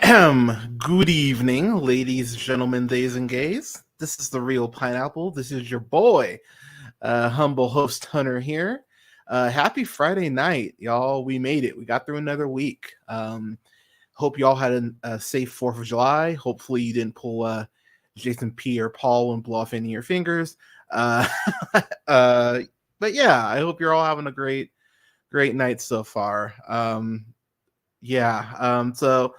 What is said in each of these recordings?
Good evening, ladies, gentlemen, theys, and gays. This is the Real Pineapple. This is your boy, humble host Hunter here. Happy Friday night, y'all. We made it. We got through another week. Hope y'all had a safe 4th of July. Hopefully, you didn't pull Jason P. or Paul and blow off any of your fingers. Uh, but yeah, I hope you're all having a great night so far. So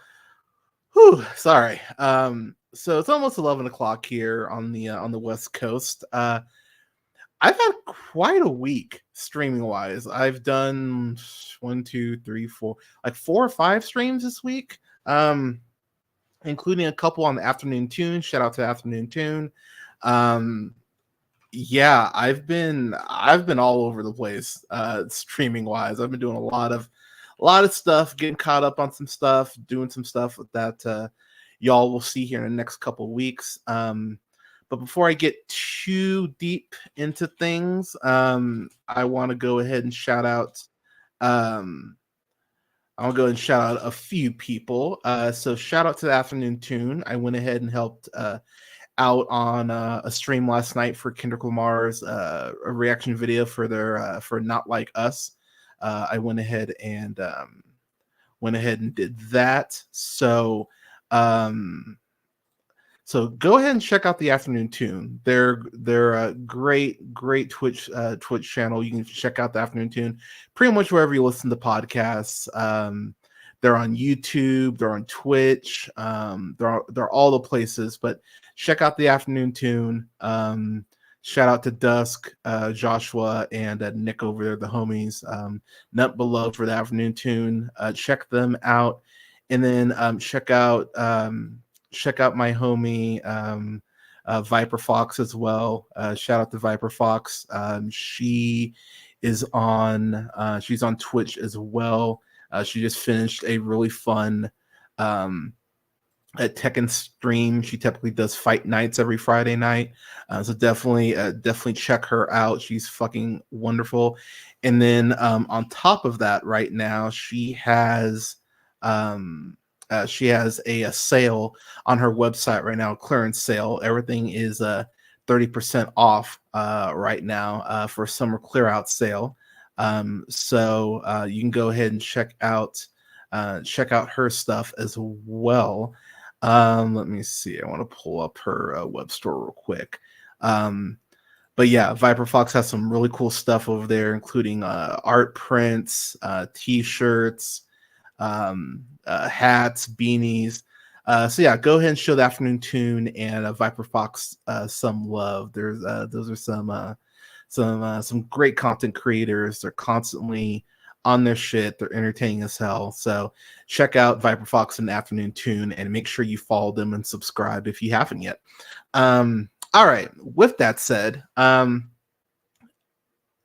whew, sorry. So it's almost 11 o'clock here on the West Coast. I've had quite a week streaming wise. I've done one, two, three, four, like 4 or 5 streams this week. Including a couple on the Afternoon Tune. Shout out to Afternoon Tune. Yeah, I've been all over the place streaming wise. I've been doing a lot of stuff, getting caught up on some stuff, doing some stuff that y'all will see here in the next couple of weeks. But before I get too deep into things, I want to go ahead and shout out. I'll go and shout out a few people. So shout out to the Afternoon Tune. I went ahead and helped out on a stream last night for Kendrick Lamar's a reaction video for their for Not Like Us. I went ahead and did that. So go ahead and check out the Afternoon Tune. They're a great Twitch channel. You can check out the Afternoon Tune pretty much wherever you listen to podcasts. They're on YouTube. They're on Twitch. They're all the places. But check out the Afternoon Tune. Shout out to Dusk, Joshua, and Nick over there, the homies. Nut below for the Afternoon Tune. Check them out, and then check out my homie Viper Fox as well. Shout out to Viper Fox. She's on Twitch as well. She just finished a really fun Tekken stream. She typically does fight nights every Friday night, so definitely check her out. She's fucking wonderful. And then on top of that, right now she has a sale on her website right now, clearance sale. Everything is 30% off right now for summer clear out sale. So you can go ahead and check out her stuff as well. Let me see. I want to pull up her web store real quick. But yeah, Viper Fox has some really cool stuff over there, including art prints, t-shirts, hats, beanies. So yeah, go ahead and show the Afternoon Tune and Viper Fox some love. Those are some great content creators. They're constantly on their shit. They're entertaining as hell. So check out Viper Fox and Afternoon Tune and make sure you follow them and subscribe if you haven't yet. All right. With that said, as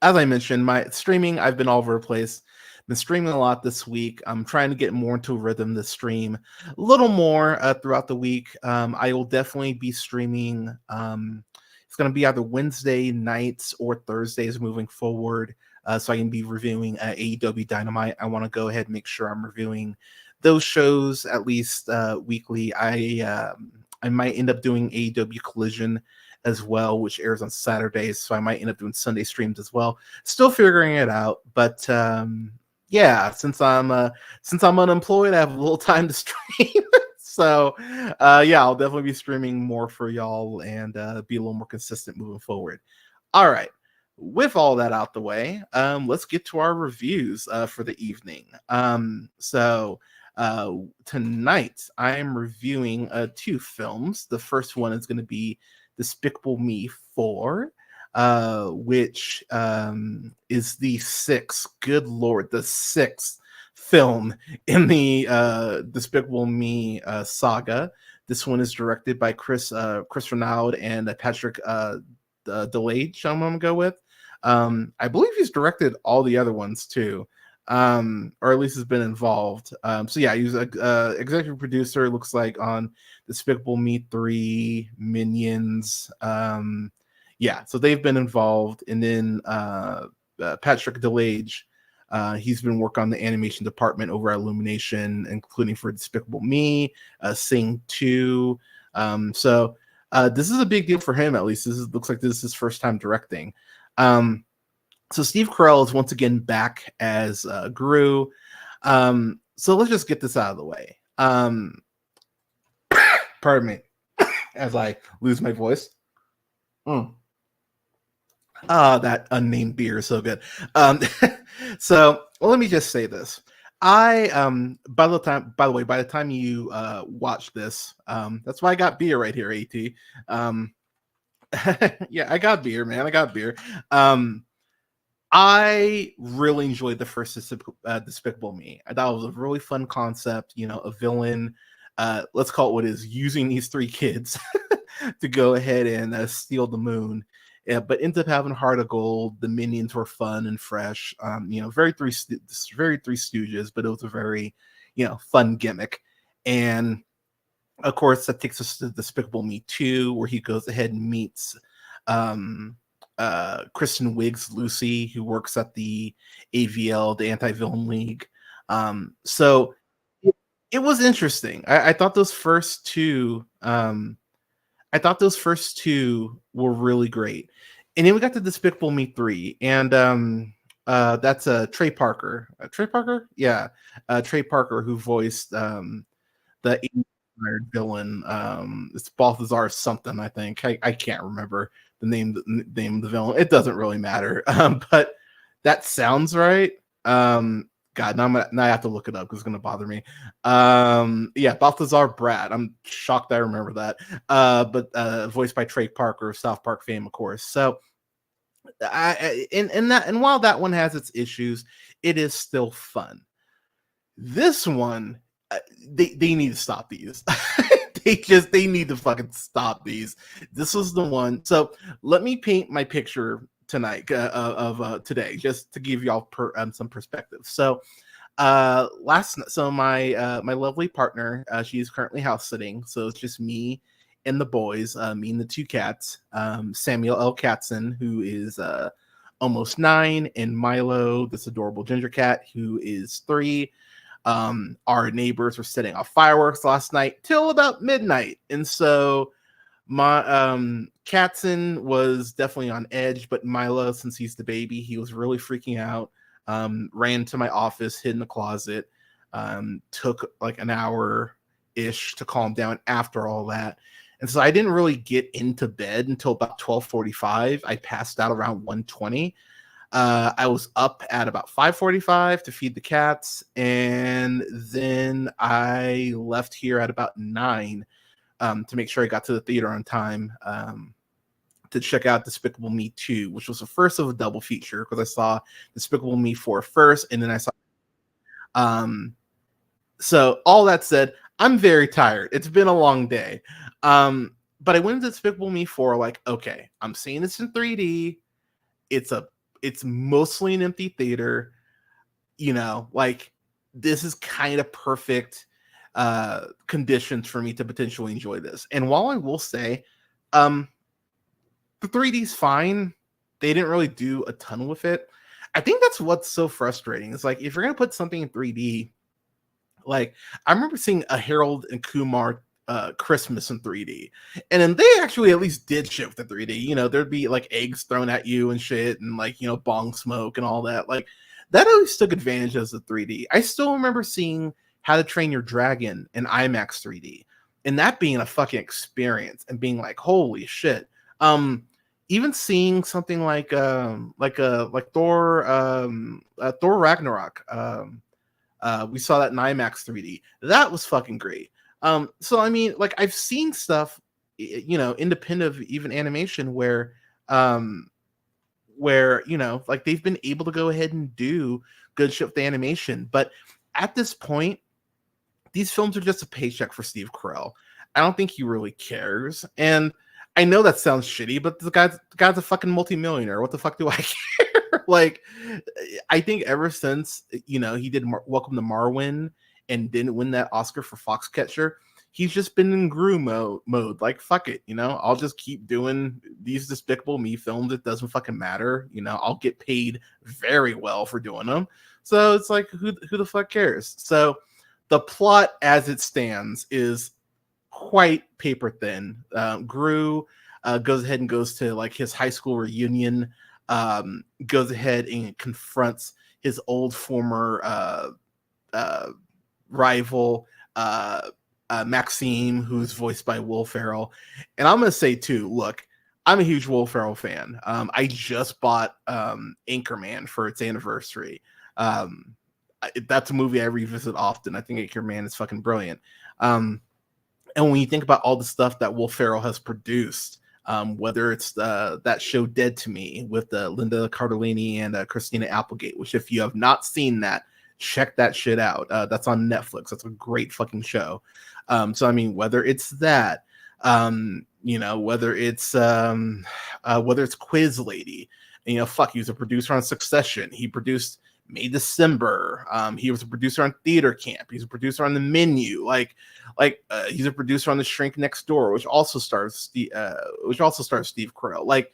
I mentioned, my streaming, I've been all over the place. Been streaming a lot this week. I'm trying to get more into a rhythm this stream a little more throughout the week. I will definitely be streaming. It's going to be either Wednesday nights or Thursdays moving forward. So I can be reviewing AEW Dynamite. I want to go ahead and make sure I'm reviewing those shows at least weekly. I might end up doing AEW Collision as well, which airs on Saturdays. So I might end up doing Sunday streams as well. Still figuring it out, but yeah, since I'm unemployed, I have a little time to stream. So yeah, I'll definitely be streaming more for y'all and be a little more consistent moving forward. All right. With all that out the way, let's get to our reviews for the evening. So tonight I am reviewing 2 films. The first one is going to be Despicable Me 4, which is the 6th, good lord, the 6th film in the Despicable Me saga. This one is directed by Chris Renaud and Patrick Delange, I'm going to go with. I believe he's directed all the other ones too, or at least has been involved. So yeah, he was a executive producer, looks like, on Despicable Me 3, Minions. Yeah, so they've been involved. And then Patrick Delange He's been working on the animation department over at Illumination, including for Despicable Me, Sing 2. This is a big deal for him, at least. Looks like this is his first time directing. So Steve Carell is once again back as Gru. So let's just get this out of the way. Pardon me as I lose my voice. That unnamed beer is so good. So let me just say this. By the time you watch this, that's why I got beer right here, AT. Yeah, I got beer, man. I got beer. I really enjoyed the first Despicable Me. I thought it was a really fun concept, a villain, let's call it what it is, using these three kids to go ahead and steal the moon. But ends up having Heart of Gold. The minions were fun and fresh. Very Three Stooges, but it was a very, fun gimmick. And of course, that takes us to Despicable Me 2, where he goes ahead and meets Kristen Wiig's Lucy, who works at the AVL, the Anti-Villain League. So it was interesting. I thought those first two. I thought those first two were really great. And then we got to Despicable Me 3, and that's Trey Parker. Trey Parker? Yeah. Trey Parker, who voiced the villain. It's Balthazar something, I think. I can't remember the name of the villain. It doesn't really matter. But that sounds right. God, now I have to look it up because it's going to bother me. Yeah, Balthazar Brad. I'm shocked I remember that. But voiced by Trey Parker of South Park fame, of course. So, and while that one has its issues, it is still fun. This one, they need to stop these. They need to fucking stop these. This was the one. So let me paint my picture tonight of today, just to give y'all some perspective. So my lovely partner, she's currently house sitting, so it's just me and the boys, me and the two cats, Samuel L. Katzen, who is almost 9, and Milo, this adorable ginger cat, who is 3. Our neighbors were setting off fireworks last night till about midnight, and so my Katzen was definitely on edge, but Milo, since he's the baby, he was really freaking out. Ran to my office, hid in the closet. Took like an hour-ish to calm down after all that. And so I didn't really get into bed until about 12:45. I passed out around 1:20. I was up at about 5:45 to feed the cats, and then I left here at about 9 to make sure I got to the theater on time to check out Despicable Me 2, which was the first of a double feature because I saw Despicable Me 4 first, and then I saw. So all that said, I'm very tired. It's been a long day. But I went into Despicable Me 4 like, okay, I'm seeing this in 3D. It's mostly an empty theater. Like this is kind of perfect conditions for me to potentially enjoy this. And while I will say, the 3D's fine, they didn't really do a ton with it. I think that's what's so frustrating. It's like if you're gonna put something in 3D, like I remember seeing a Harold and Kumar Christmas in 3D, and then they actually at least did shit with the 3D. There'd be like eggs thrown at you and shit, and like bong smoke and all that. Like that always took advantage of the 3D. I still remember seeing How to Train Your Dragon in IMAX 3D, and that being a fucking experience and being like, holy shit. Even seeing something like Thor Ragnarok, we saw that in IMAX 3D. That was fucking great. So I mean, like I've seen stuff, independent of even animation where like they've been able to go ahead and do good shit with the animation. But at this point, these films are just a paycheck for Steve Carell. I don't think he really cares. And I know that sounds shitty, but the guy's a fucking multimillionaire. What the fuck do I care? Like, I think ever since, he did Welcome to Marwin and didn't win that Oscar for Foxcatcher, he's just been in Gru mode. Like, fuck it, I'll just keep doing these Despicable Me films. It doesn't fucking matter. I'll get paid very well for doing them. So it's like, who the fuck cares? So the plot as it stands is quite paper thin. Gru goes ahead and goes to like his high school reunion, goes ahead and confronts his old former uh, rival, Maxxine, who's voiced by Will Ferrell. And I'm going to say, too, look, I'm a huge Will Ferrell fan. I just bought Anchorman for its anniversary. That's a movie I revisit often. I think Anchorman is fucking brilliant. And when you think about all the stuff that Will Ferrell has produced, whether it's that show Dead to Me with Linda Cardellini and Christina Applegate, which if you have not seen that, check that shit out. That's on Netflix. That's a great fucking show. So I mean, whether it's that, whether it's Quiz Lady, and, fuck, he was a producer on Succession. He produced May December. He was a producer on Theater Camp. He's a producer on The Menu. He's a producer on The Shrink Next Door, which also stars Steve Carell. Like,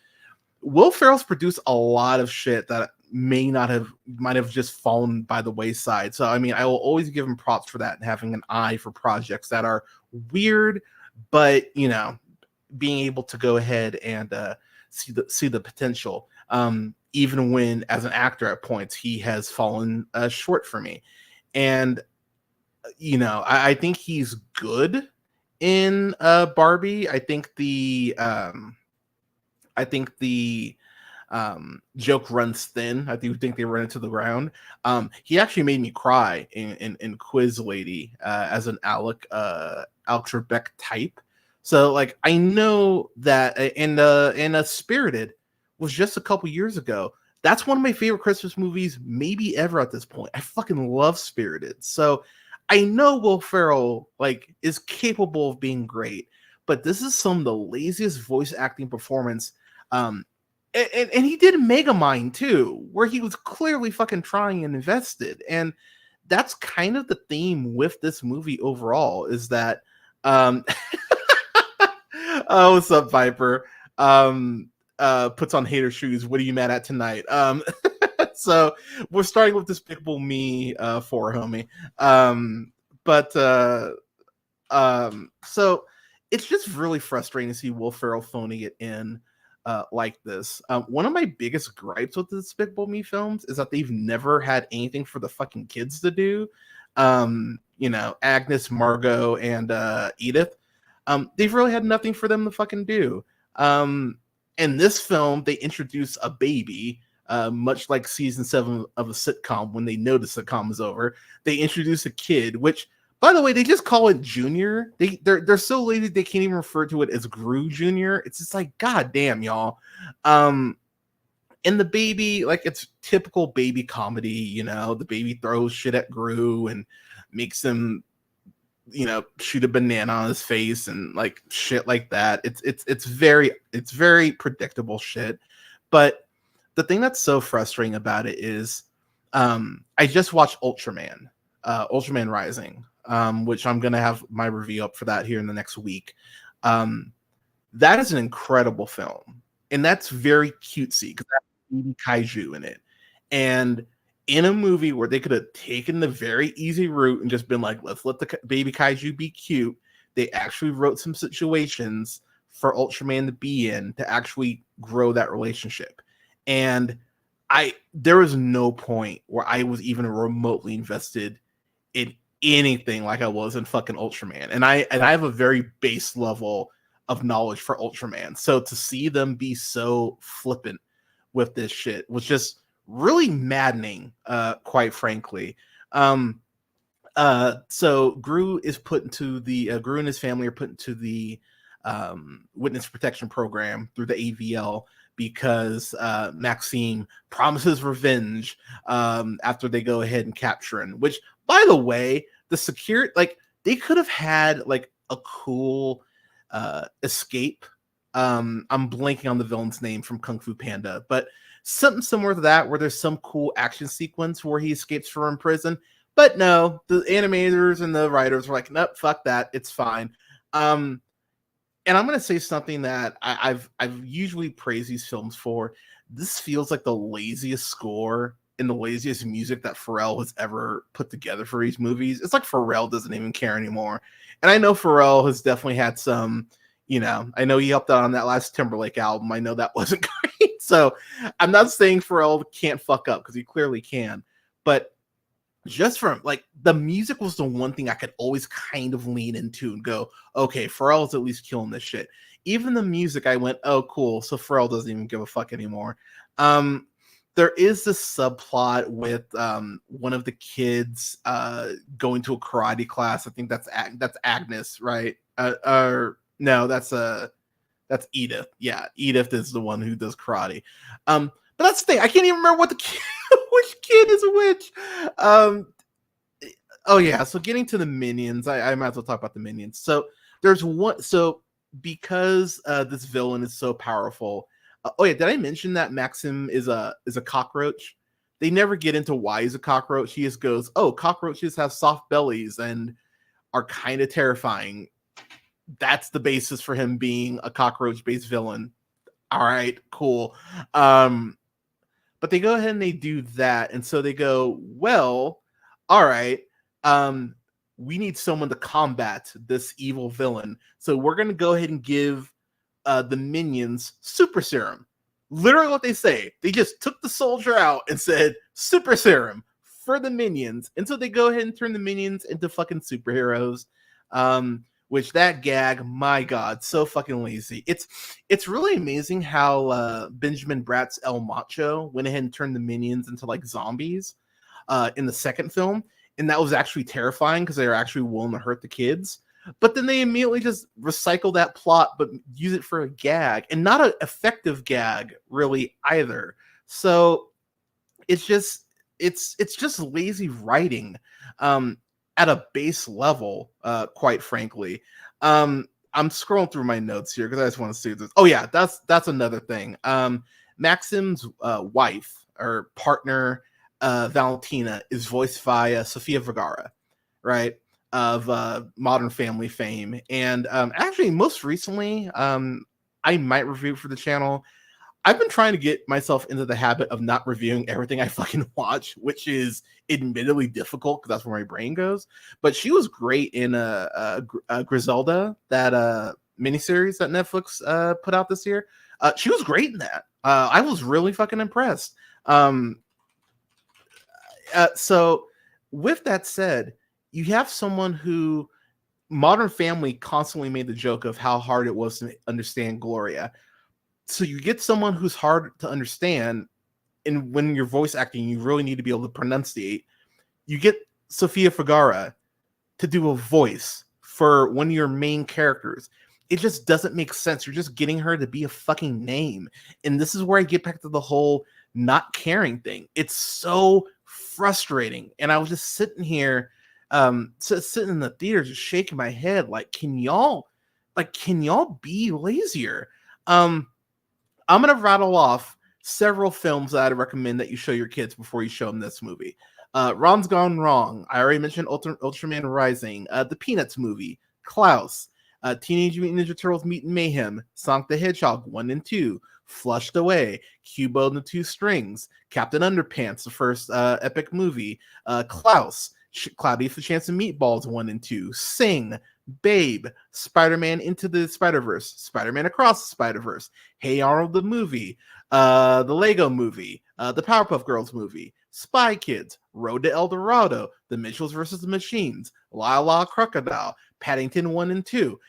Will Ferrell's produced a lot of shit that might have just fallen by the wayside. So I mean, I will always give him props for that and having an eye for projects that are weird, but being able to go ahead and see the potential. Even when, as an actor, at points he has fallen short for me. And I think he's good in Barbie. I think the joke runs thin. I do think they run into the ground. He actually made me cry in Quiz Lady as an Alex Trebek type. So like, I know that in Spirited was just a couple years ago. That's one of my favorite Christmas movies maybe ever at this point. I fucking love Spirited. So I know Will Ferrell is capable of being great, but this is some of the laziest voice acting performance. And he did Megamind too, where he was clearly fucking trying and invested. And that's kind of the theme with this movie overall, is that oh, what's up, Viper? Puts on hater shoes. What are you mad at tonight? So we're starting with Despicable Me 4, homie. So it's just really frustrating to see Will Ferrell phoning it in like this. One of my biggest gripes with the Despicable Me films is that they've never had anything for the fucking kids to do. Agnes, Margot, and Edith. They've really had nothing for them to fucking do. In this film, they introduce a baby, much like season 7 of a sitcom. When they know the sitcom is over, they introduce a kid, which, by the way, they just call it Junior. They're so lazy they can't even refer to it as Gru Junior. It's just like, god damn, y'all. And the baby, it's typical baby comedy. The baby throws shit at Gru and makes him, shoot a banana on his face and shit like that. It's very predictable shit. But the thing that's so frustrating about it is, I just watched Ultraman Rising, which I'm gonna have my review up for that here in the next week. That is an incredible film, and that's very cutesy because that's kaiju in it. And in a movie where they could have taken the very easy route and just been like, let's let the baby kaiju be cute, they actually wrote some situations for Ultraman to be in to actually grow that relationship. And there was no point where I was even remotely invested in anything like I was in fucking Ultraman. And I have a very base level of knowledge for Ultraman. So to see them be so flippant with this shit was just really maddening, quite frankly. So Gru is put into the Gru and his family are put into the witness protection program through the AVL because Maxxine promises revenge after they go ahead and capture him. Which, by the way, the security, they could have had a cool escape. I'm blanking on the villain's name from Kung Fu Panda, but something similar to that, where there's some cool action sequence where he escapes from prison. But no, the animators and the writers were like, nope, fuck that, it's fine. And I'm gonna say something that I've usually praised these films for. This feels like the laziest score and the laziest music that Pharrell has ever put together for these movies. It's like Pharrell doesn't even care anymore. And I know Pharrell has definitely had some, I know he helped out on that last Timberlake album. I know that wasn't great. So I'm not saying Pharrell can't fuck up, because he clearly can. But just from like the music was the one thing I could always kind of lean into and go, okay, Pharrell's at least killing this shit. Even the music, I went, oh, cool. So Pharrell doesn't even give a fuck anymore. There is this subplot with one of the kids going to a karate class. I think that's Agnes, right? Or no, that's Edith. Yeah, Edith is the one who does karate. But that's the thing. I can't even remember what the kid, which kid is which. Oh yeah. So getting to the minions, I might as well talk about the minions. So there's one. So because this villain is so powerful. Oh yeah, did I mention that Maxim is a cockroach? They never get into why he's a cockroach. He just goes, oh, cockroaches have soft bellies and are kind of terrifying. That's the basis for him being a cockroach-based villain. All right, cool. But they go ahead and they do that, and so they go, well, all right, we need someone to combat this evil villain. So we're going to go ahead and give the minions super serum. Literally what they say. They just took the soldier out and said super serum for the minions. And so they go ahead and turn the minions into fucking superheroes. Which that gag, my God, so fucking lazy. It's really amazing how Benjamin Bratt's El Macho went ahead and turned the minions into like zombies in the second film. And that was actually terrifying because they were actually willing to hurt the kids. But then they immediately just recycle that plot, but use it for a gag, and not an effective gag really either. So it's just lazy writing at a base level, quite frankly. I'm scrolling through my notes here because I just want to see this. Oh yeah, that's another thing. Maxim's wife or partner, Valentina, is voiced by Sofia Vergara, right? Of Modern Family fame. And actually, most recently, I might review for the channel. I've been trying to get myself into the habit of not reviewing everything I fucking watch, which is admittedly difficult because that's where my brain goes. But she was great in Griselda, that miniseries that Netflix put out this year. She was great in that. I was really fucking impressed. So with that said, you have someone who Modern Family constantly made the joke of how hard it was to understand Gloria. So you get someone who's hard to understand, and when you're voice acting, you really need to be able to pronunciate. You get Sofia Vergara to do a voice for one of your main characters. It just doesn't make sense. You're just getting her to be a fucking name. And this is where I get back to the whole not caring thing. It's so frustrating. And I was just sitting here, sitting in the theater, just shaking my head, like, can y'all be lazier? I'm gonna rattle off several films that I'd recommend that you show your kids before you show them this movie. Ron's Gone Wrong. I already mentioned Ultraman Rising. The Peanuts movie. Klaus. Teenage Mutant Ninja Turtles Mutant Mayhem. Sonic the Hedgehog 1 and 2. Flushed Away. Cubo and the Two Strings. Captain Underpants, the first epic movie. Klaus. Cloudy for Chance of Meatballs 1 and 2. Sing. Babe. Spider-Man Into the Spider-Verse. Spider-Man Across the Spider-Verse. Hey Arnold the movie. The Lego movie. The Powerpuff Girls movie. Spy Kids. Road to El Dorado. The Mitchells versus the Machines. La La Crocodile. Paddington 1 and 2.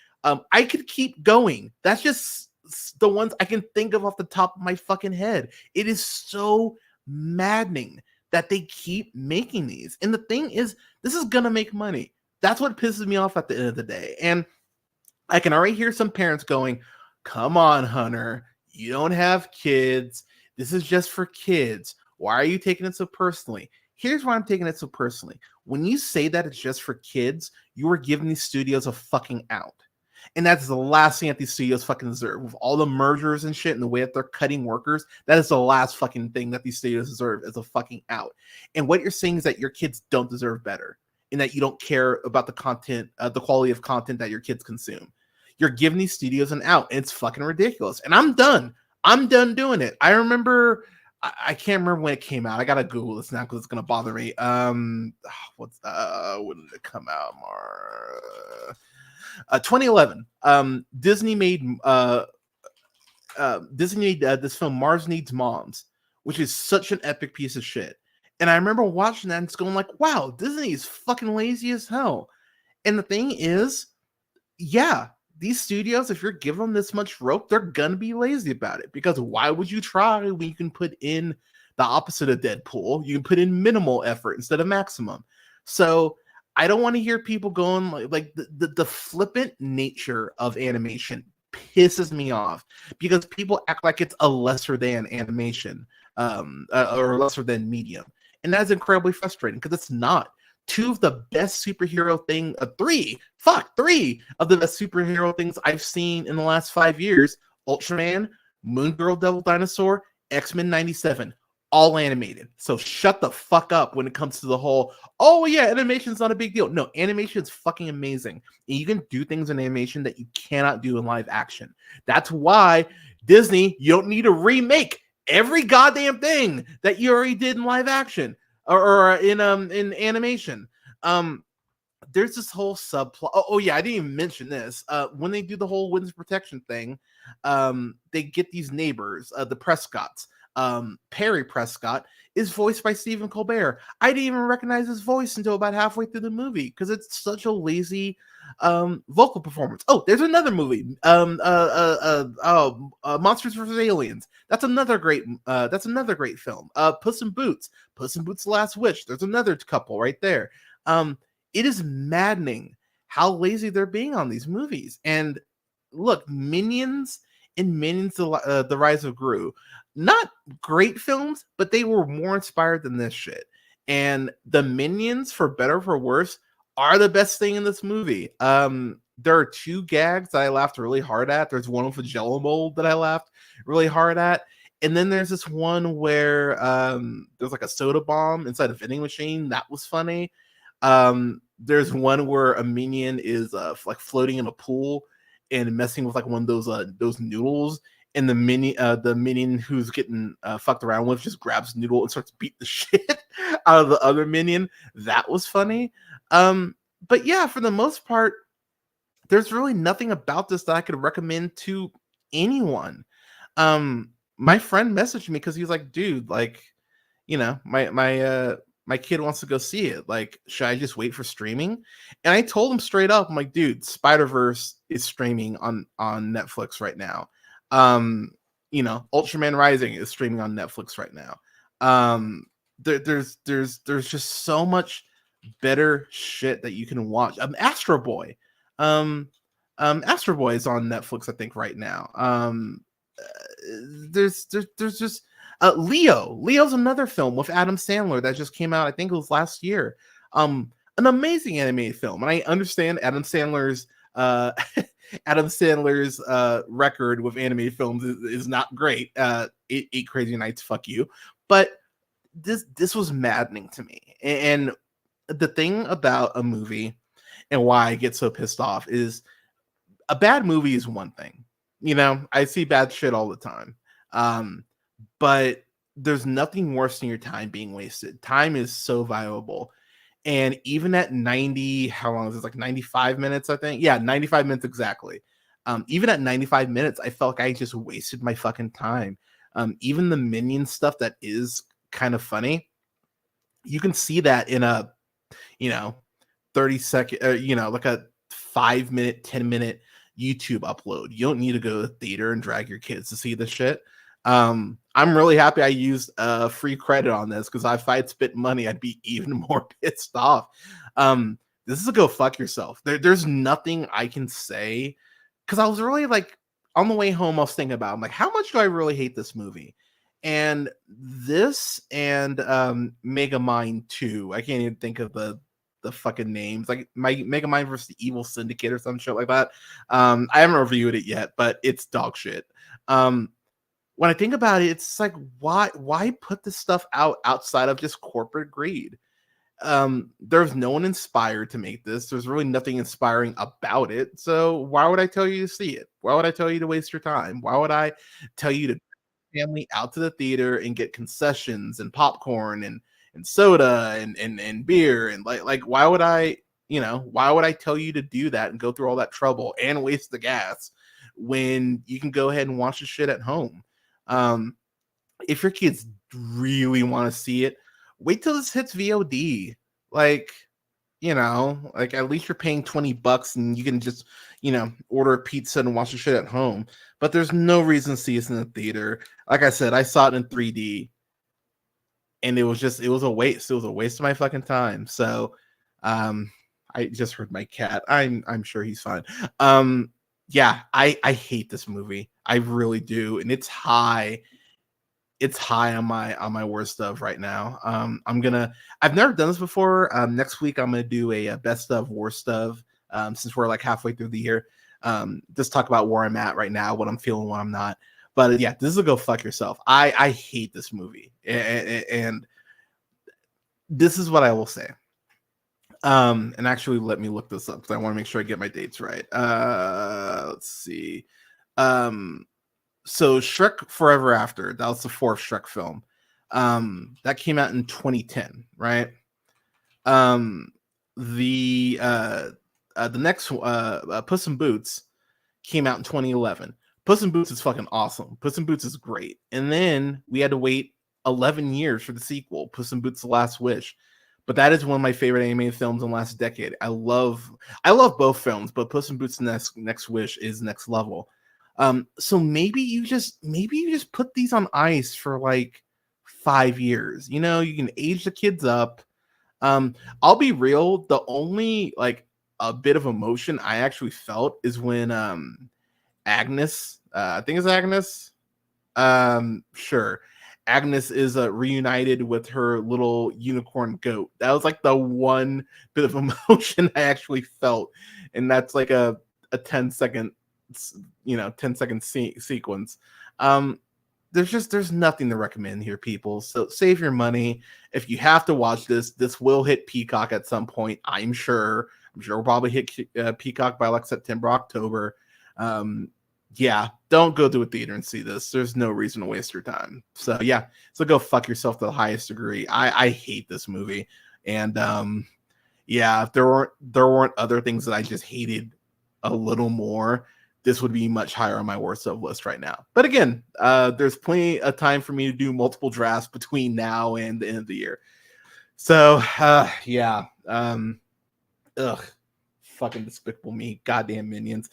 I could keep going. That's just the ones I can think of off the top of my fucking head. It is so maddening that they keep making these. And the thing is, this is gonna make money. That's what pisses me off at the end of the day. And I can already hear some parents going, come on, Hunter, you don't have kids. This is just for kids. Why are you taking it so personally? Here's why I'm taking it so personally. When you say that it's just for kids, you are giving these studios a fucking out. And that's the last thing that these studios fucking deserve. With all the mergers and shit and the way that they're cutting workers, that is the last fucking thing that these studios deserve, is a fucking out. And what you're saying is that your kids don't deserve better, and that you don't care about the content, the quality of content that your kids consume. You're giving these studios an out, and it's fucking ridiculous. And I'm done. I'm done doing it. I remember I can't remember when it came out. I gotta Google this now because it's gonna bother me. When did it come out? 2011. Disney made this film Mars Needs Moms, which is such an epic piece of shit. And I remember watching that and just going like, wow, Disney is fucking lazy as hell. And the thing is, yeah, these studios, if you're giving them this much rope, they're gonna be lazy about it. Because why would you try when you can put in the opposite of Deadpool? You can put in minimal effort instead of maximum. So I don't want to hear people going like the flippant nature of animation pisses me off because people act like it's a lesser than animation, or lesser than medium, and that's incredibly frustrating because it's not. Two of the best superhero thing, three of the best superhero things I've seen in the last 5 years: Ultraman, Moon Girl, Devil Dinosaur, X-Men '97, all animated. So shut the fuck up when it comes to the whole, oh yeah, animation's not a big deal. No, animation is fucking amazing. And you can do things in animation that you cannot do in live action. That's why Disney, you don't need to remake every goddamn thing that you already did in live action or in animation. There's this whole subplot. Oh yeah, I didn't even mention this. When they do the whole witness protection thing, they get these neighbors, the Prescotts. Perry Prescott is voiced by Stephen Colbert. I didn't even recognize his voice until about halfway through the movie because it's such a lazy vocal performance. Oh, there's another movie, Monsters vs. Aliens. That's another great film. Puss in Boots, The Last Wish. There's another couple right there. It is maddening how lazy they're being on these movies. And look, Minions and Minions: The Rise of Gru, not great films, but they were more inspired than this shit. And the Minions, for better or for worse, are the best thing in this movie. There are two gags that I laughed really hard at. There's one with a Jello mold that I laughed really hard at. And then there's this one where there's like a soda bomb inside a vending machine. That was funny. There's one where a minion is like floating in a pool and messing with like one of those noodles, and the minion who's getting fucked around with just grabs noodle and starts beating the shit out of the other minion. That was funny. But yeah, for the most part, there's really nothing about this that I could recommend to anyone. My friend messaged me because he was like, dude, like, you know, my kid wants to go see it. Like, should I just wait for streaming? And I told him straight up, I'm like, dude, Spider-Verse is streaming on Netflix right now. You know, Ultraman Rising is streaming on Netflix right now. There's just so much better shit that you can watch. Astro Boy. Astro Boy is on Netflix, I think, right now. There's just Leo. Leo's another film with Adam Sandler that just came out. I think it was last year. An amazing animated film, and I understand Adam Sandler's record with animated films is not great. Eight Crazy Nights, fuck you. But this was maddening to me. And the thing about a movie and why I get so pissed off is a bad movie is one thing. You know, I see bad shit all the time. But there's nothing worse than your time being wasted. Time is so valuable. And even at 90, how long is this? Like 95 minutes, I think. Yeah, 95 minutes exactly. Even at 95 minutes, I felt like I just wasted my fucking time. Even the Minion stuff that is kind of funny, you can see that in a, 30-second, like a 5-minute, 10-minute YouTube upload. You don't need to go to the theater and drag your kids to see this shit. I'm really happy I used free credit on this, because if I had spent money, I'd be even more pissed off. This is a go fuck yourself. There's nothing I can say, because I was really like, on the way home, I was thinking about, I'm like, how much do I really hate this movie? And this and Megamind 2, I can't even think of the fucking names, like Megamind versus the Evil Syndicate or some shit like that. I haven't reviewed it yet, but it's dog shit. When I think about it, it's like, why put this stuff out outside of just corporate greed? There's no one inspired to make this. There's really nothing inspiring about it. So why would I tell you to see it? Why would I tell you to waste your time? Why would I tell you to family out to the theater and get concessions and popcorn and soda and beer and like why would I, why would I tell you to do that and go through all that trouble and waste the gas when you can go ahead and watch the shit at home? If your kids really want to see it, wait till this hits VOD. Like, like at least you're paying $20 and you can just, order a pizza and watch the shit at home. But there's no reason to see us in the theater. Like I said, I saw it in 3D and it was a waste. It was a waste of my fucking time. So, I just heard my cat. I'm sure he's fine. Yeah, I hate this movie. I really do. And it's high on my worst of right now. I've never done this before. Next week I'm gonna do a best of worst of, since we're like halfway through the year. Just talk about where I'm at right now, what I'm feeling, what I'm not. But yeah, this is a go fuck yourself. I hate this movie, and this is what I will say. And actually let me look this up because I want to make sure I get my dates right. Let's see. So Shrek Forever After, that was the fourth Shrek film. That came out in 2010, right? The next Puss in Boots came out in 2011. Puss in Boots is fucking awesome. Puss in Boots is great. And then we had to wait 11 years for the sequel, Puss in Boots: The Last Wish. But that is one of my favorite animated films in the last decade. I love both films, but Puss in Boots: Next Wish is next level. So maybe you just put these on ice for like 5 years. You can age the kids up. I'll be real. The only like a bit of emotion I actually felt is when Agnes, I think it's Agnes. Sure. Agnes is reunited with her little unicorn goat. That was like the one bit of emotion I actually felt, and that's like a 10-second 10-second sequence. There's nothing to recommend here, people. So save your money. If you have to watch this will hit Peacock at some point. I'm sure we'll probably hit Peacock by like September, October. Yeah, don't go to a theater and see this. There's no reason to waste your time. So yeah, so go fuck yourself to the highest degree. I hate this movie, and yeah, if there weren't other things that I just hated a little more, this would be much higher on my worst of list right now. But again, there's plenty of time for me to do multiple drafts between now and the end of the year. So yeah, fucking Despicable Me, goddamn Minions.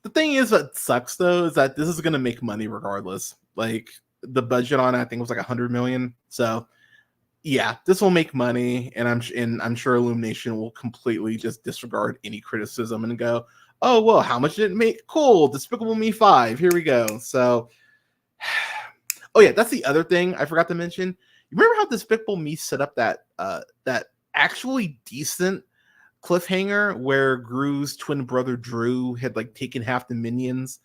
The thing is, what sucks though is that this is gonna make money regardless. Like the budget on it, I think it was like 100 million. So yeah, this will make money, and I'm sure Illumination will completely just disregard any criticism and go, oh well, how much did it make? Cool, Despicable Me 5. Here we go. So, oh yeah, that's the other thing I forgot to mention. You remember how Despicable Me set up that actually decent cliffhanger where Gru's twin brother Drew had like taken half the minions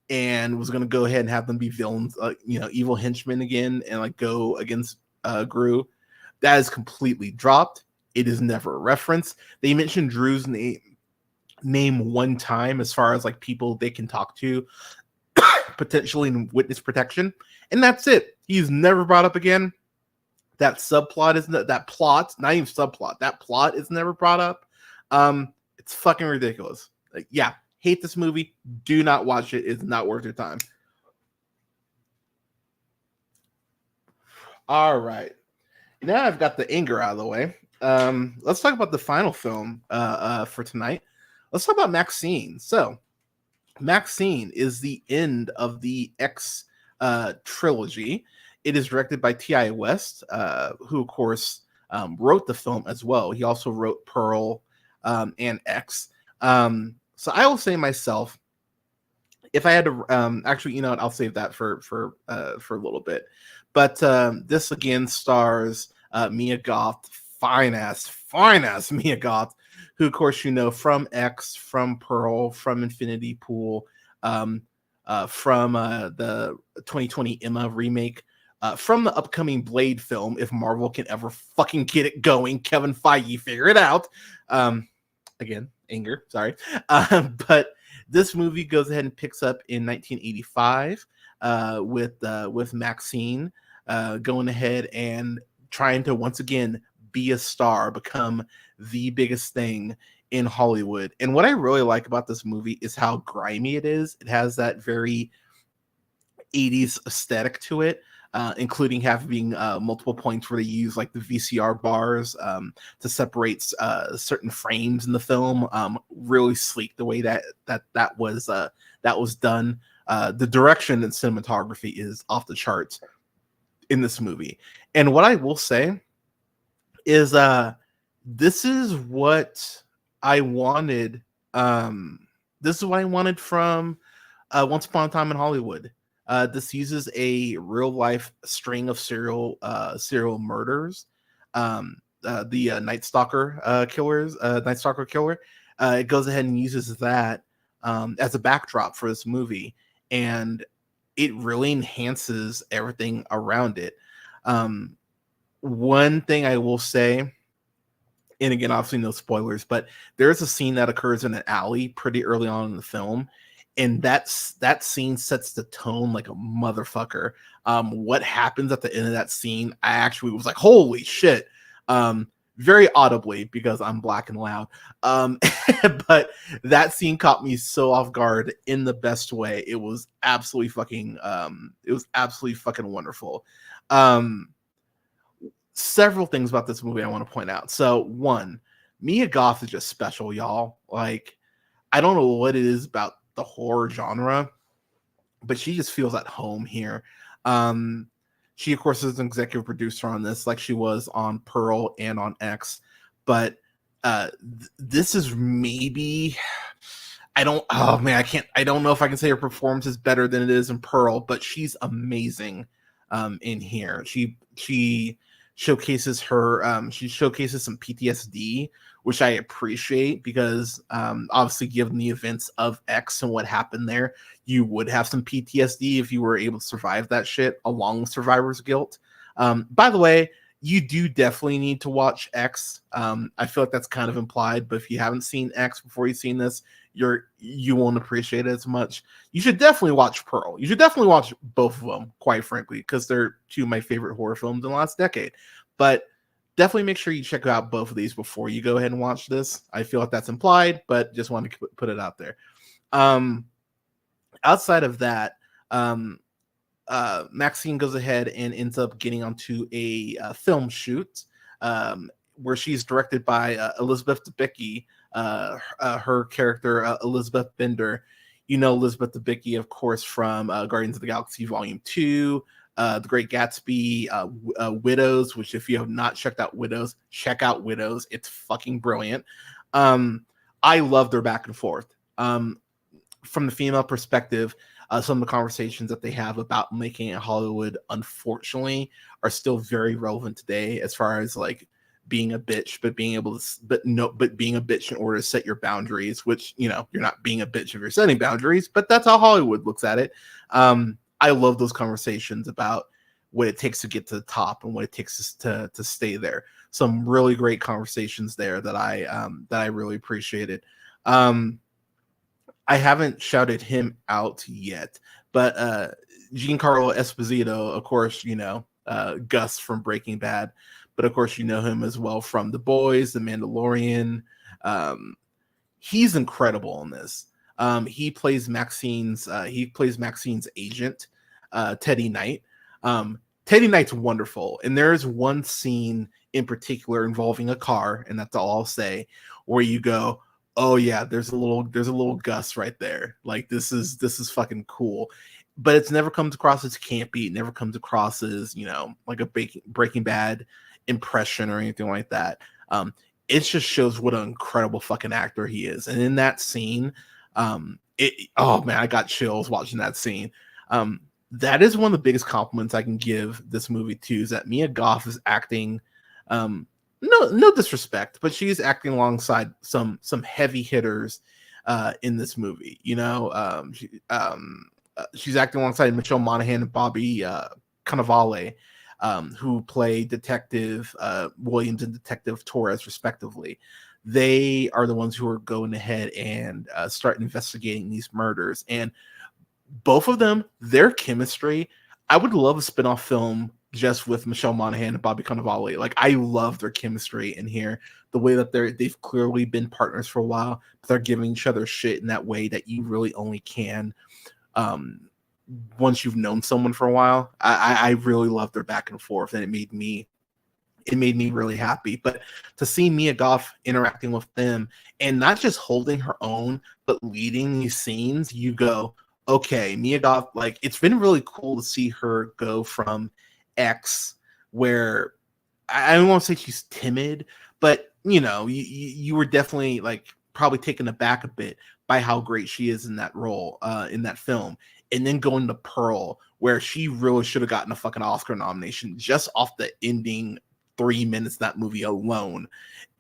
and was going to go ahead and have them be villains, evil henchmen again, and like go against Gru. That is completely dropped. It is never a reference. They mentioned Drew's name one time as far as like people they can talk to potentially in witness protection, and that's it. He's never brought up again. That subplot is that plot, not even subplot. That plot is never brought up. It's fucking ridiculous. Like, yeah, hate this movie. Do not watch it. It's not worth your time. All right. Now I've got the anger out of the way. Let's talk about the final film for tonight. Let's talk about Maxxxine. So, Maxxxine is the end of the X trilogy. It is directed by T.I. West, who, of course, wrote the film as well. He also wrote Pearl and X. So I will say myself, if I had to, actually, you know what, I'll save that for a little bit. But this again stars Mia Goth, fine ass Mia Goth, who of course you know from X, from Pearl, from Infinity Pool, from the 2020 Emma remake, from the upcoming Blade film, if Marvel can ever fucking get it going. Kevin Feige, figure it out. Again, anger, sorry. But this movie goes ahead and picks up in 1985. with Maxxine going ahead and trying to once again be a star, become the biggest thing in Hollywood. And what I really like about this movie is how grimy it is. It has that very 80s aesthetic to it, including having multiple points where they use like the VCR bars to separate certain frames in the film. Really sleek the way that was done. The direction and cinematography is off the charts in this movie. And what I will say is this is what I wanted. This is what I wanted from Once Upon a Time in Hollywood. This uses a real life string of serial murders. The Night Stalker killer. It goes ahead and uses that as a backdrop for this movie, and it really enhances everything around it. One thing I will say, and again, obviously no spoilers, but there's a scene that occurs in an alley pretty early on in the film, and that scene sets the tone like a motherfucker. What happens at the end of that scene, I actually was like, holy shit. Very audibly because I'm black and loud. But that scene caught me so off guard in the best way. It was absolutely fucking wonderful. Several things about this movie I want to point out. So one, Mia Goth is just special, y'all. Like, I don't know what it is about the horror genre, but she just feels at home here. She, of course, is an executive producer on this, like she was on Pearl and on X. But this is maybe, I don't know if I can say her performance is better than it is in Pearl, but she's amazing in here. She showcases some PTSD, which I appreciate because obviously given the events of X and what happened there, you would have some PTSD if you were able to survive that shit along with survivor's guilt. By the way, you do definitely need to watch X. I feel like that's kind of implied, but if you haven't seen X before you've seen this, you won't appreciate it as much. You should definitely watch Pearl. You should definitely watch both of them, quite frankly, because they're two of my favorite horror films in the last decade. But definitely make sure you check out both of these before you go ahead and watch this. I feel like that's implied, but just wanted to put it out there. Outside of that, Maxxine goes ahead and ends up getting onto a film shoot where she's directed by Elizabeth Debicki, her character Elizabeth Bender. You know Elizabeth Debicki, of course, from Guardians of the Galaxy Volume 2, The Great Gatsby, Widows, which if you have not checked out Widows, check out Widows. It's fucking brilliant. I love their back and forth. From the female perspective, some of the conversations that they have about making it in Hollywood, unfortunately, are still very relevant today as far as like being a bitch, but being a bitch in order to set your boundaries, which, you know, you're not being a bitch if you're setting boundaries, but that's how Hollywood looks at it. I love those conversations about what it takes to get to the top and what it takes to stay there. Some really great conversations there that I really appreciated. I haven't shouted him out yet, but Giancarlo Esposito, of course, you know, Gus from Breaking Bad, but of course you know him as well from The Boys, The Mandalorian. He's incredible in this. He plays Maxxine's agent, Teddy Knight. Teddy Knight's wonderful, and there's one scene in particular involving a car, and that's all I'll say, where you go, oh yeah, there's a little Gus right there. Like this is fucking cool. But it's never comes across as campy. It never comes across as, you know, like a Breaking Bad impression or anything like that. It just shows what an incredible fucking actor he is. And in that scene, oh man, I got chills watching that scene. That is one of the biggest compliments I can give this movie too, is that Mia Goth is acting, no disrespect, but she's acting alongside some heavy hitters in this movie. You know, she's acting alongside Michelle Monaghan and Bobby Cannavale, who play Detective Williams and Detective Torres, respectively. They are the ones who are going ahead and start investigating these murders. And both of them, their chemistry. I would love a spin-off film just with Michelle Monaghan and Bobby Cannavale. Like, I love their chemistry in here. The way that they've clearly been partners for a while, but they're giving each other shit in that way that you really only can once you've known someone for a while. I really love their back and forth, and it made me really happy. But to see Mia Goth interacting with them and not just holding her own, but leading these scenes, you go, okay, Mia Goth, like, it's been really cool to see her go from X, where I don't want to say she's timid, but you were definitely like probably taken aback a bit by how great she is in that role, in that film. And then going to Pearl, where she really should have gotten a fucking Oscar nomination just off the ending 3 minutes of that movie alone.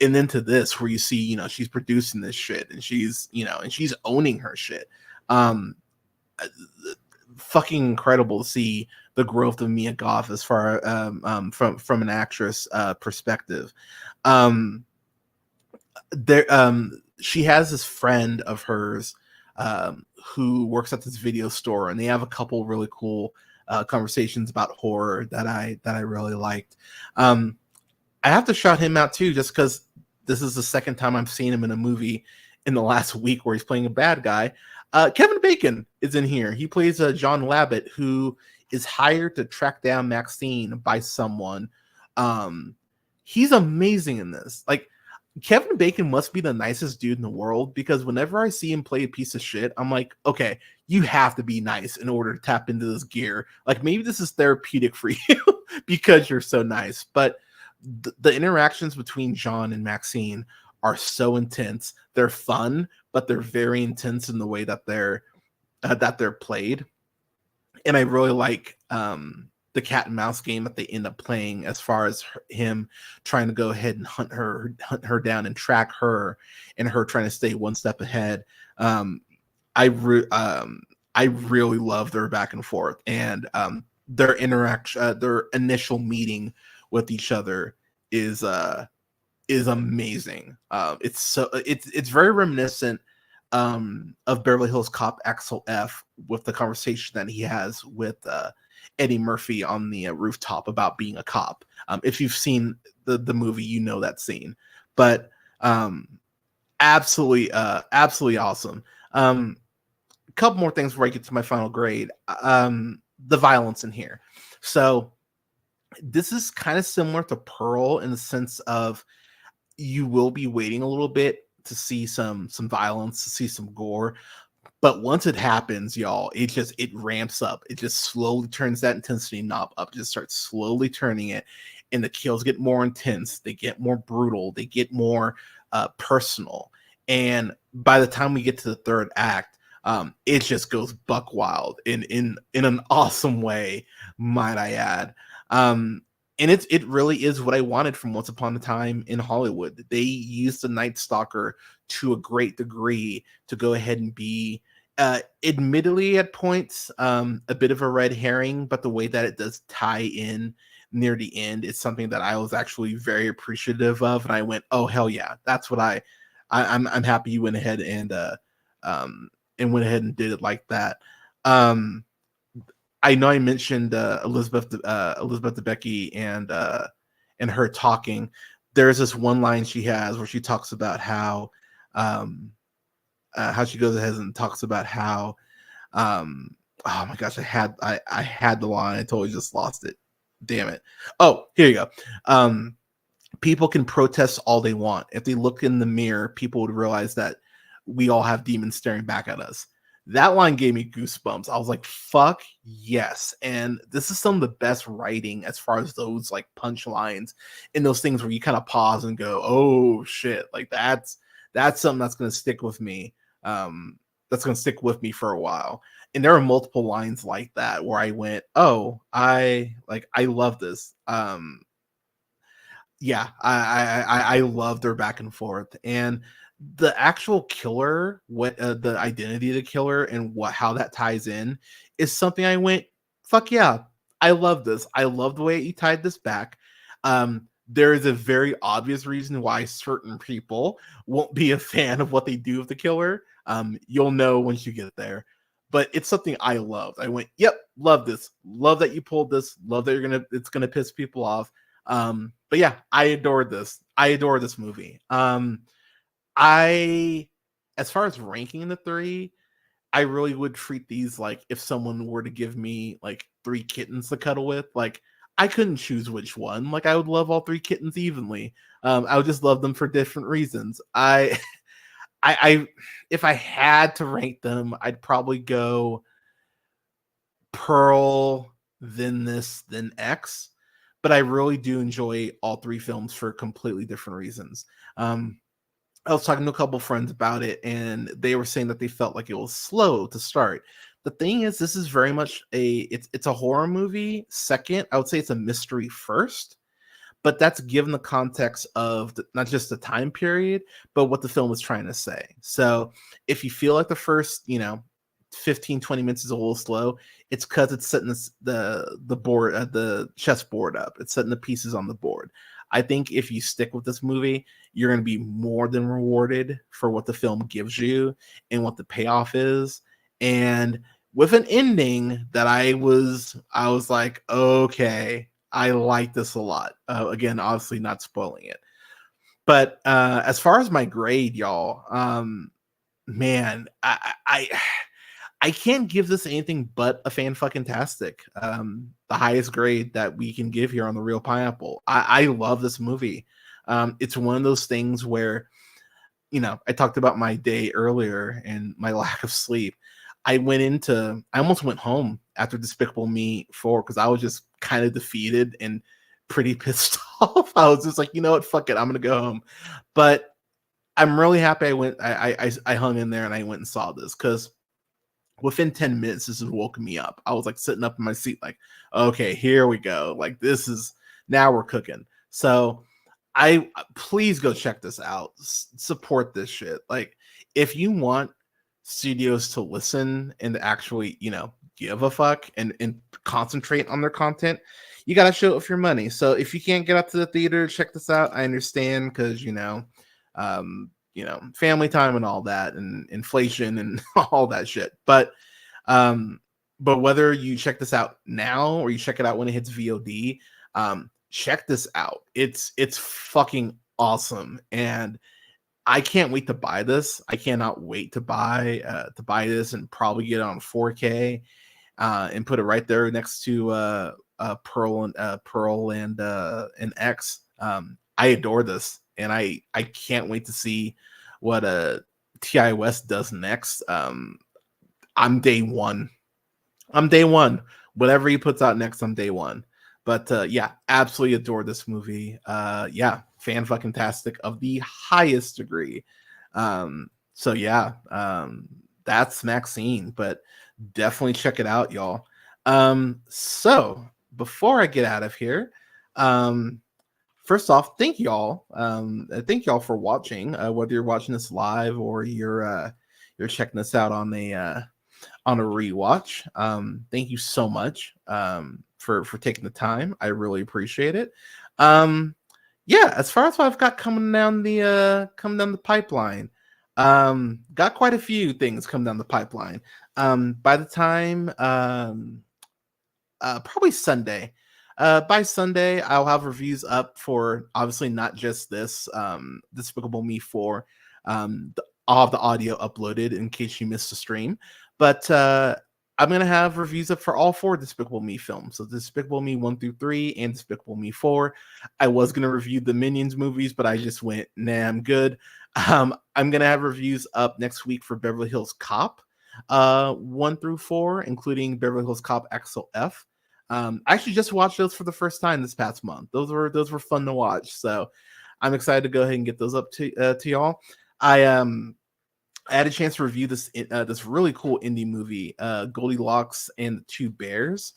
And then to this, where you see, she's producing this shit, and she's owning her shit. Fucking incredible to see the growth of Mia Goth as far from an actress perspective. She has this friend of hers who works at this video store, and they have a couple really cool conversations about horror that I really liked. I have to shout him out too, just because this is the second time I've seen him in a movie in the last week where he's playing a bad guy. Kevin Bacon is in here. He plays John Labatt, who is hired to track down Maxxxine by someone. He's amazing in this. Like, Kevin Bacon must be the nicest dude in the world, because whenever I see him play a piece of shit, I'm like, okay, you have to be nice in order to tap into this gear. Like, maybe this is therapeutic for you because you're so nice. But the interactions between John and Maxxxine are so intense. They're fun, but they're very intense in the way that they're played. And I really like the cat and mouse game that they end up playing, as far as him trying to go ahead and hunt her down and track her, and her trying to stay one step ahead. I really love their back and forth, and their interaction, their initial meeting with each other is amazing. It's very reminiscent of Beverly Hills Cop Axel F, with the conversation that he has with Eddie Murphy on the rooftop about being a cop. If you've seen the movie, you know that scene. But absolutely awesome. A couple more things before I get to my final grade. The violence in here. So this is kind of similar to Pearl in the sense of you will be waiting a little bit to see some violence, to see some gore. But once it happens, y'all, it ramps up. It just slowly turns that intensity knob up. Just starts slowly turning it, and the kills get more intense. They get more brutal. They get more personal. And by the time we get to the third act, it just goes buck wild in an awesome way, might I add. And it really is what I wanted from Once Upon a Time in Hollywood. They used the Night Stalker to a great degree to go ahead and be, admittedly at points, a bit of a red herring, but the way that it does tie in near the end is something that I was actually very appreciative of, and I went, oh hell yeah, that's what I'm happy you went ahead and went ahead and did it like that. I know I mentioned Elizabeth Debicki and her talking. There's this one line she has where she talks about how she goes ahead and talks about how oh my gosh, I had the line, I totally just lost it. Damn it. Oh, here you go. People can protest all they want. If they look in the mirror, people would realize that we all have demons staring back at us. That line gave me goosebumps. I was like, fuck yes. And this is some of the best writing as far as those like punchlines and those things where you kind of pause and go, oh shit, like that's something that's going to stick with me. That's going to stick with me for a while. And there are multiple lines like that where I went, oh, I love this. Yeah, I love their back and forth. And the actual killer, what the identity of the killer and how that ties in is something I went, fuck yeah, I love this. I love the way he tied this back. There is a very obvious reason why certain people won't be a fan of what they do with the killer. You'll know once you get there. but it's something I loved. I went, yep, love this. Love that you pulled this. Love that it's gonna piss people off. But yeah, I adored this. I adore this movie. I As far as ranking the three, I really would treat these like if someone were to give me like three kittens to cuddle with, like I couldn't choose which one. Like I would love all three kittens evenly. I would just love them for different reasons. I if I had to rank them, I'd probably go Pearl, then this, then X. But I really do enjoy all three films for completely different reasons. I was talking to a couple friends about it, and they were saying that they felt like it was slow to start. The thing is, this is very much it's a horror movie. Second, I would say it's a mystery first, but that's given the context of not just the time period, but what the film is trying to say. So if you feel like the first, 15-20 minutes is a little slow, it's because it's setting the board, the chessboard up. It's setting the pieces on the board. I think if you stick with this movie, you're going to be more than rewarded for what the film gives you and what the payoff is. And with an ending that I was like, okay, I like this a lot. Again, obviously not spoiling it. But as far as my grade, y'all, man, I can't give this anything but a fan fucking tastic. The highest grade that we can give here on the Real Pineapple. I love this movie. It's one of those things where, I talked about my day earlier and my lack of sleep. I almost went home after Despicable Me 4 because I was just kind of defeated and pretty pissed off. I was just like, you know what, fuck it, I'm gonna go home. But I'm really happy I hung in there and I went and saw this because within 10 minutes, this has woken me up. I was like sitting up in my seat, like, okay, here we go. Like, now we're cooking. So please go check this out. Support this shit. Like, if you want studios to listen and to actually, give a fuck and concentrate on their content, you got to show it with your money. So if you can't get up to the theater, check this out. I understand because, family time and all that and inflation and all that shit. But whether you check this out now or you check it out when it hits VOD, check this out. It's fucking awesome. And I can't wait to buy this. I cannot wait to buy this and probably get it on 4K and put it right there next to Pearl and X. I adore this, and I can't wait to see what T.I. West does next. I'm day one. Whatever he puts out next, I'm day one. But yeah, absolutely adore this movie. Yeah, fan fucking tastic of the highest degree. So yeah, that's Maxxxine, but definitely check it out, y'all. So before I get out of here, first off, thank y'all. Thank y'all for watching. Whether you're watching this live or you're checking this out on a rewatch. Thank you so much for taking the time. I really appreciate it. Yeah, as far as what I've got coming down the pipeline, got quite a few things coming down the pipeline. By the time probably Sunday. By Sunday, I'll have reviews up for obviously not just this Despicable Me 4. I'll have the audio uploaded in case you missed the stream. But I'm going to have reviews up for all 4 Despicable Me films. So Despicable Me 1 through 3 and Despicable Me 4. I was going to review the Minions movies, but I just went, nah, I'm good. I'm going to have reviews up next week for Beverly Hills Cop 1 through 4, including Beverly Hills Cop XOF. I actually just watched those for the first time this past month. Those were fun to watch. So I'm excited to go ahead and get those up to y'all. I had a chance to review this really cool indie movie, Goldilocks and the Two Bears,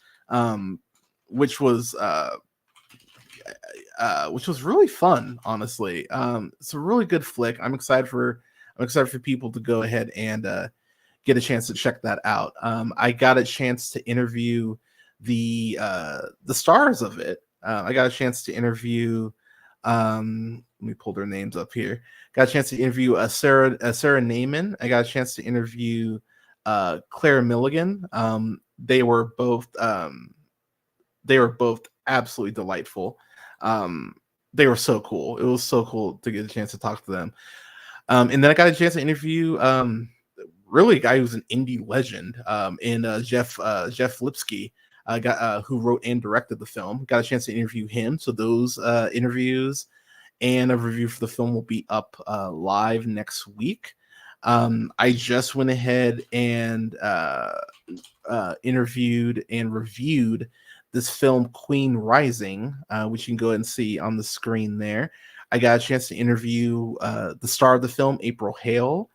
which was really fun. Honestly, it's a really good flick. I'm excited for people to go ahead and get a chance to check that out. I got a chance to interview the stars of it. I got a chance to interview. Let me pull their names up here. Got a chance to interview Sarah Naiman. I got a chance to interview Claire Milligan. They were both absolutely delightful. They were so cool. It was so cool to get a chance to talk to them. And then I got a chance to interview really a guy who's an indie legend in Jeff Lipsky, who wrote and directed the film. Got a chance to interview him. So those interviews and a review for the film will be up live next week. I just went ahead and interviewed and reviewed this film Queen Rising, which you can go ahead and see on the screen there. I got a chance to interview the star of the film, April Hale,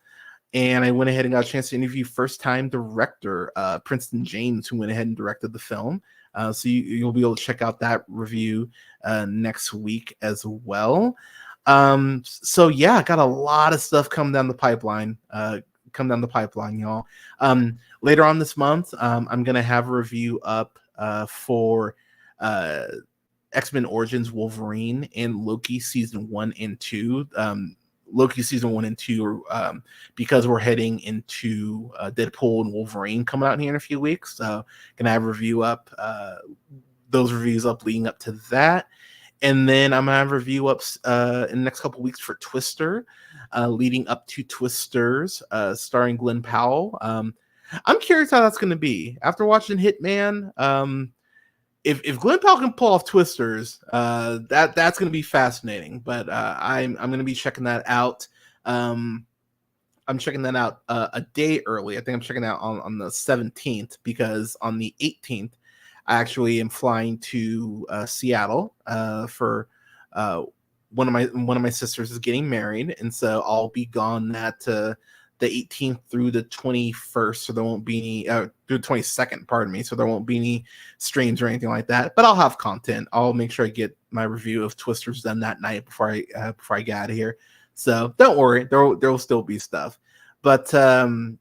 and I went ahead and got a chance to interview first-time director Princeton James, who went ahead and directed the film. So you'll be able to check out that review next week as well. So yeah, I got a lot of stuff coming down the pipeline. Y'all. Later on this month, I'm gonna have a review up for X-Men Origins Wolverine and Loki season 1 and 2. Loki season 1 and 2 because we're heading into Deadpool and Wolverine coming out here in a few weeks. So gonna have a review up, those reviews up leading up to that. And then I'm gonna have review ups in the next couple weeks for Twister, leading up to Twisters, starring Glenn Powell. I'm curious how that's gonna be after watching Hitman. If Glenn Powell can pull off Twisters, that's gonna be fascinating. But I'm gonna be checking that out. I'm checking that out a day early. I think I'm checking out on the 17th because on the 18th. I actually am flying to Seattle for one of my sisters is getting married, and so I'll be gone the 18th through the 21st. So there won't be any through the 22nd. Pardon me. So there won't be any streams or anything like that. But I'll have content. I'll make sure I get my review of Twisters done that night before I get out of here. So don't worry, there will still be stuff. But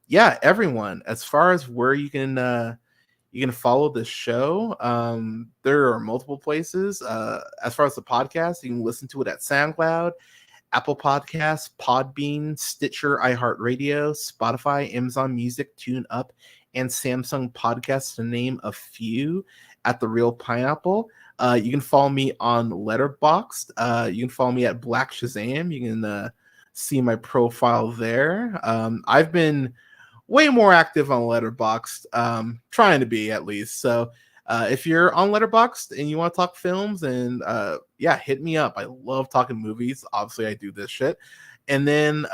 yeah, everyone, as far as where you can follow the show. There are multiple places. As far as the podcast, you can listen to it at SoundCloud, Apple Podcasts, Podbean, Stitcher, iHeartRadio, Spotify, Amazon Music, TuneUp, and Samsung Podcasts, to name a few, at The Real Pineapple. You can follow me on Letterboxd. You can follow me at Black Shazam. You can see my profile there. I've been way more active on Letterboxd, trying to be at least. So if you're on Letterboxd and you want to talk films, and yeah, hit me up. I love talking movies. Obviously, I do this shit. And then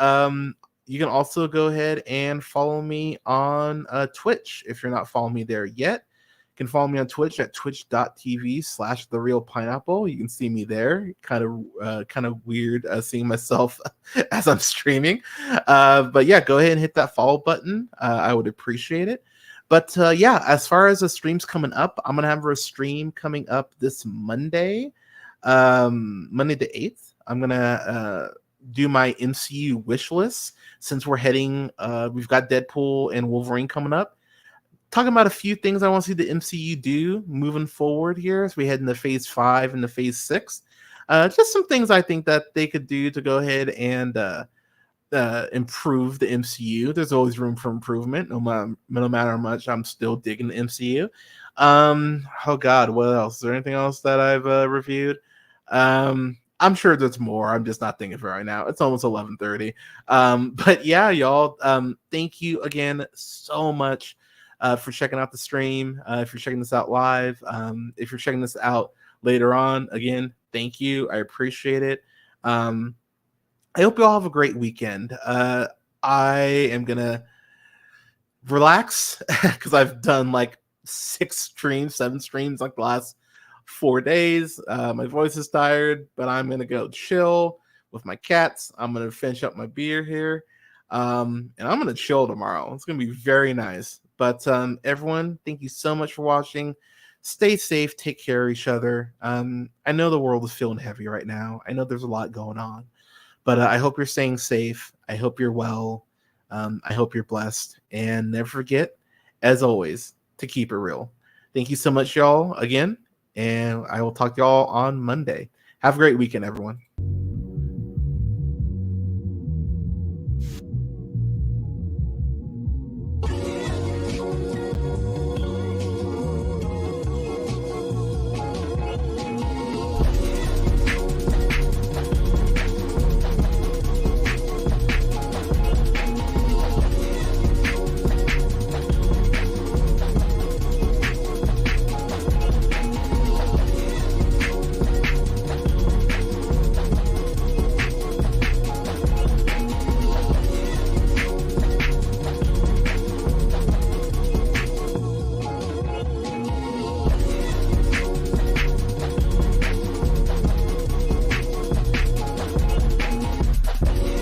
you can also go ahead and follow me on Twitch if you're not following me there yet. You can follow me on Twitch at twitch.tv/therealpineapple. You can see me there. Kind of weird seeing myself as I'm streaming. But yeah, go ahead and hit that follow button. I would appreciate it. But yeah, as far as the streams coming up, I'm going to have a stream coming up this Monday, Monday the 8th. I'm going to do my MCU wish list since we're heading, we've got Deadpool and Wolverine coming up. Talking about a few things I want to see the MCU do moving forward here as we head into Phase 5 and to Phase 6. Just some things I think that they could do to go ahead and improve the MCU. There's always room for improvement, no matter how much I'm still digging the MCU. Oh God, what else? Is there anything else that I've reviewed? I'm sure there's more. I'm just not thinking of it right now. It's almost 11:30. But yeah, y'all, thank you again so much for checking out the stream. If you're checking this out live, if you're checking this out later on, again, thank you. I appreciate it. I hope you all have a great weekend. I am going to relax because I've done like 7 streams like the last 4 days. My voice is tired, but I'm going to go chill with my cats. I'm going to finish up my beer here. And I'm going to chill tomorrow. It's going to be very nice. But everyone, thank you so much for watching. Stay safe. Take care of each other. I know the world is feeling heavy right now. I know there's a lot going on. But I hope you're staying safe. I hope you're well. I hope you're blessed. And never forget, as always, to keep it real. Thank you so much, y'all, again. And I will talk to y'all on Monday. Have a great weekend, everyone.